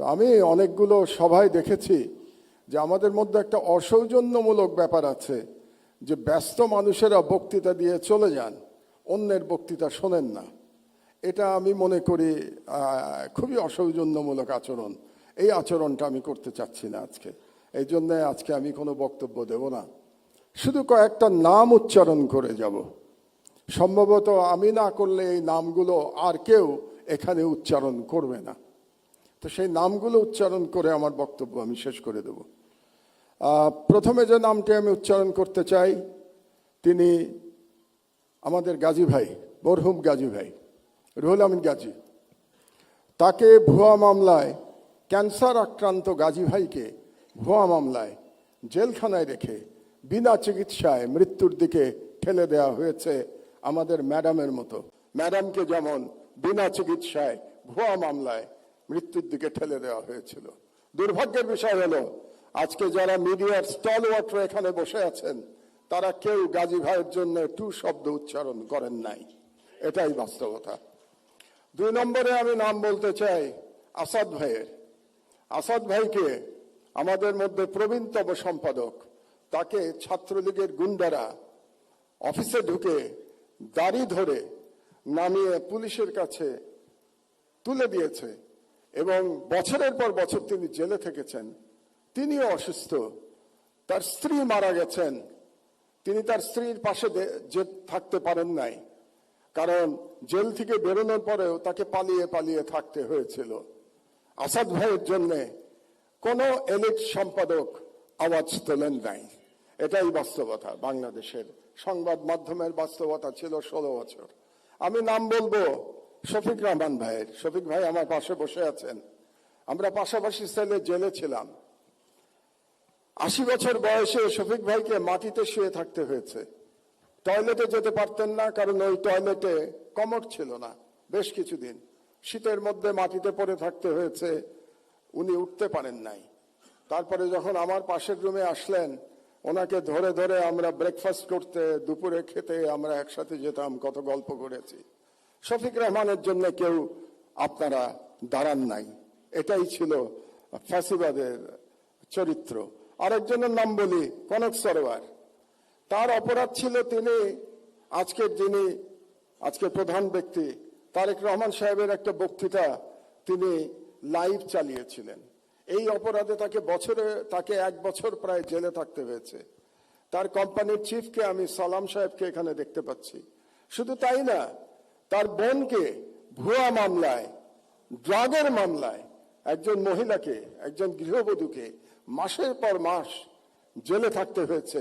তো আমি অনেকগুলো সভায় দেখেছি যে আমাদের মধ্যে একটা অসৌজন্যমূলক ব্যাপার আছে, যে ব্যস্ত মানুষেরা বক্তৃতা দিয়ে চলে যান, অন্যের বক্তৃতা শোনেন না। এটা আমি মনে করি খুবই অসৌজন্যমূলক আচরণ। এই আচরণটা আমি করতে চাচ্ছি না আজকে। এই জন্যে আজকে আমি কোনো বক্তব্য দেব না, শুধু কয়েকটা নাম উচ্চারণ করে যাব। সম্ভবত আমি না করলে এই নামগুলো আর কেউ এখানে উচ্চারণ করবে না। তো সেই নামগুলো উচ্চারণ করে আমার বক্তব্য আমি শেষ করে দেব। প্রথমে যে নামটি আমি উচ্চারণ করতে চাই, তিনি আমাদের গাজী ভাই, মরহুম গাজী ভাই রুহুল আমিন গাজী। তাকে ভুয়া মামলায়, ক্যান্সার আক্রান্ত গাজী ভাইকে ভুয়া মামলায় জেলখানায় রেখে বিনা চিকিৎসায় মৃত্যুর দিকে ঠেলে দেওয়া হয়েছে আমাদের ম্যাডামের মতো। ম্যাডামকে যেমন বিনা চিকিৎসায় ভুয়া মামলায় মৃত্যুর দিকে ঠেলে দেওয়া হয়েছিল। দুর্ভাগ্যের বিষয় হলো আজকে যারা মিডিয়ার স্টলওয়ার্টার এখানে বসে আছেন, তারা কেউ গাজী ভাইয়ের জন্য টু শব্দ উচ্চারণ করেন নাই। এটাই বাস্তবতা। 2 নম্বরে আমি নাম বলতে চাই আসাদ ভাইয়ের। আসাদ ভাইকে আমাদের মধ্যে প্রবীণতম সম্পাদক, তাকে ছাত্রলীগের গুন্ডারা অফিসে ঢুকে দাড়ি ধরে নামিয়ে পুলিশের কাছে তুলে দিয়েছে এবং বছরের পর বছর তিনি জেলে থেকেছেন। তিনিও অসুস্থ, তার স্ত্রী মারা গেছেন, তিনি তার স্ত্রীর পাশে যে থাকতে পারেন নাই, কারণ জেল থেকে বেরোনোর পরেও তাকে পালিয়ে পালিয়ে থাকতে হয়েছিল। আসাদ ভাইয়ের জন্য কোনো এলিট সম্পাদক আওয়াজ তোলেন নাই। এটাই বাস্তবতা। বাংলাদেশের সংবাদ মাধ্যমের বাস্তবতা ছিল 16 বছর। আমি নাম বলবো শফিক রহমান ভাইয়ের। শফিক ভাই আমার পাশে বসে আছেন। আমরা পাশাপাশি সেলে জেলে ছিলাম। 80 বছর বয়সে শফিক ভাইকে মাটিতে শুয়ে থাকতে হয়েছে। টয়লেটে যেতে পারতেন না, কারণ ওই টয়লেটে কমোড ছিল না। বেশ কিছুদিন শীতের মধ্যে মাটিতে পড়ে থাকতে হয়েছে, উনি উঠতে পারেন নাই। তারপরে যখন আমার পাশের রুমে আসলেন, ওনাকে ধরে ধরে আমরা ব্রেকফাস্ট করতে, দুপুরে খেতে আমরা একসাথে যেতাম, কত গল্প করেছি। শফিক রহমানের জন্য কেউ আপনারা দাঁড়ান নাই। এটাই ছিল ফ্যাসিবাদের চরিত্র। আরেকজনের নাম বলি কনক সরোয়ার। তার অপরাধ ছিল তিনি আজকে প্রধান ব্যক্তি তারেক রহমান সাহেবের একটা বক্তৃতা তিনি লাইভ চালিয়েছিলেন। এই অপরাধে তাকে 1 বছর প্রায় জেলে থাকতে হয়েছে। তার কোম্পানির চিফকে আমি সালাম সাহেবকে এখানে দেখতে পাচ্ছি। শুধু তাই না, তার বোনকে ভুয়া মামলায়, ড্রাগের মামলায় একজন মহিলাকে, একজন গৃহবধূকে মাসের পর মাস জেলে থাকতে হয়েছে।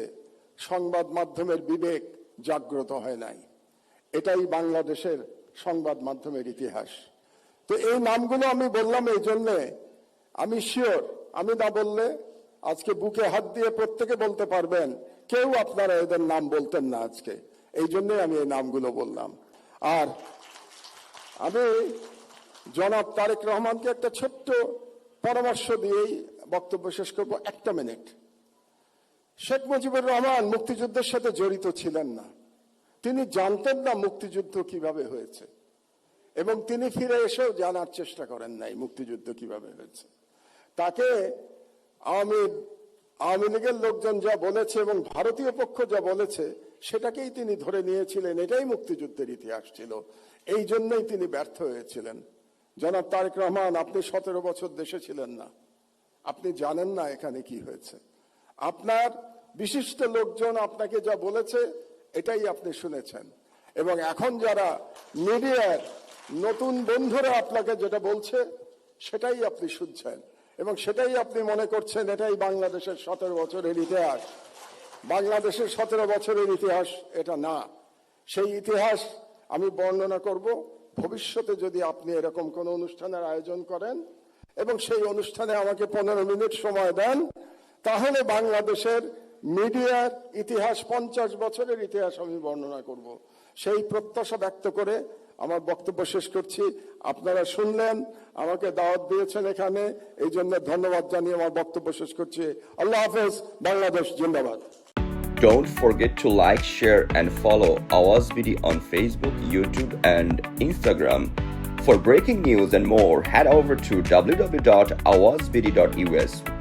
সংবাদ মাধ্যমের বিবেক জাগ্রত হয় নাই। এটাই বাংলাদেশের সংবাদ মাধ্যমের ইতিহাস। তো এই নামগুলো আমি বললাম এই জন্যে, আমি শিওর আমি না বললে আজকে বুকে হাত দিয়ে প্রত্যেকে বলতে পারবেন কেউ আপনারা এদের নাম বলতেন না আজকে। এই জন্যই আমি এই নামগুলো বললাম। আর আমি জনাব তারেক রহমানকে একটা ছোট্ট পরামর্শ দিয়েই বক্তব্য শেষ করবো। 1 মিনিট। শেখ মুজিবুর রহমান মুক্তিযুদ্ধের সাথে জড়িত ছিলেন না। তিনি জানতেন না মুক্তিযুদ্ধ কিভাবে হয়েছে, এবং তিনি ফিরে এসেও জানার চেষ্টা করেন নাই মুক্তিযুদ্ধ কিভাবে হয়েছে। তাকে আওয়ামী লীগের লোকজন যা বলেছে এবং ভারতীয় পক্ষ যা বলেছে সেটাকেই তিনি ধরে নিয়েছিলেন। এটাই মুক্তিযুদ্ধের ইতিহাস ছিল। এই জন্যই তিনি ব্যর্থ হয়েছিলেন। জনাব তারেক রহমান, আপনি 17 বছর দেশে ছিলেন না, আপনি জানেন না এখানে কি হয়েছে। আপনার বিশিষ্ট লোকজন আপনাকে যা বলেছে এটাই আপনি শুনেছেন, এবং এখন যারা মিডিয়ার নতুন বন্ধুরা আপনাকে যেটা বলছে সেটাই আপনি শুনছেন, এবং সেটাই আপনি মনে করছেন এটাই বাংলাদেশের 17 বছরের ইতিহাস। বাংলাদেশের 17 বছরের ইতিহাস এটা না। সেই ইতিহাস আমি বর্ণনা করব ভবিষ্যতে যদি আপনি এরকম কোনো অনুষ্ঠানের আয়োজন করেন এবং সেই অনুষ্ঠানে আমাকে 15 মিনিট সময় দেন, তাহলে বাংলাদেশের মিডিয়ার ইতিহাস, 50 বছরের ইতিহাস আমি বর্ণনা করব। সেই প্রত্যাশা ব্যক্ত করে আমার বক্তব্য শেষ করছি। আপনারা শুনলেন, আমাকে দাওয়াত দিয়েছেন এখানে, এই জন্য ধন্যবাদ জানিয়ে আমার বক্তব্য শেষ করছি। আল্লাহ হাফেজ। বাংলাদেশ জিন্দাবাদ। Don't forget to like, share and follow Awaz Video on Facebook, YouTube and Instagram. For breaking news and more, head over to www.awazbd.us.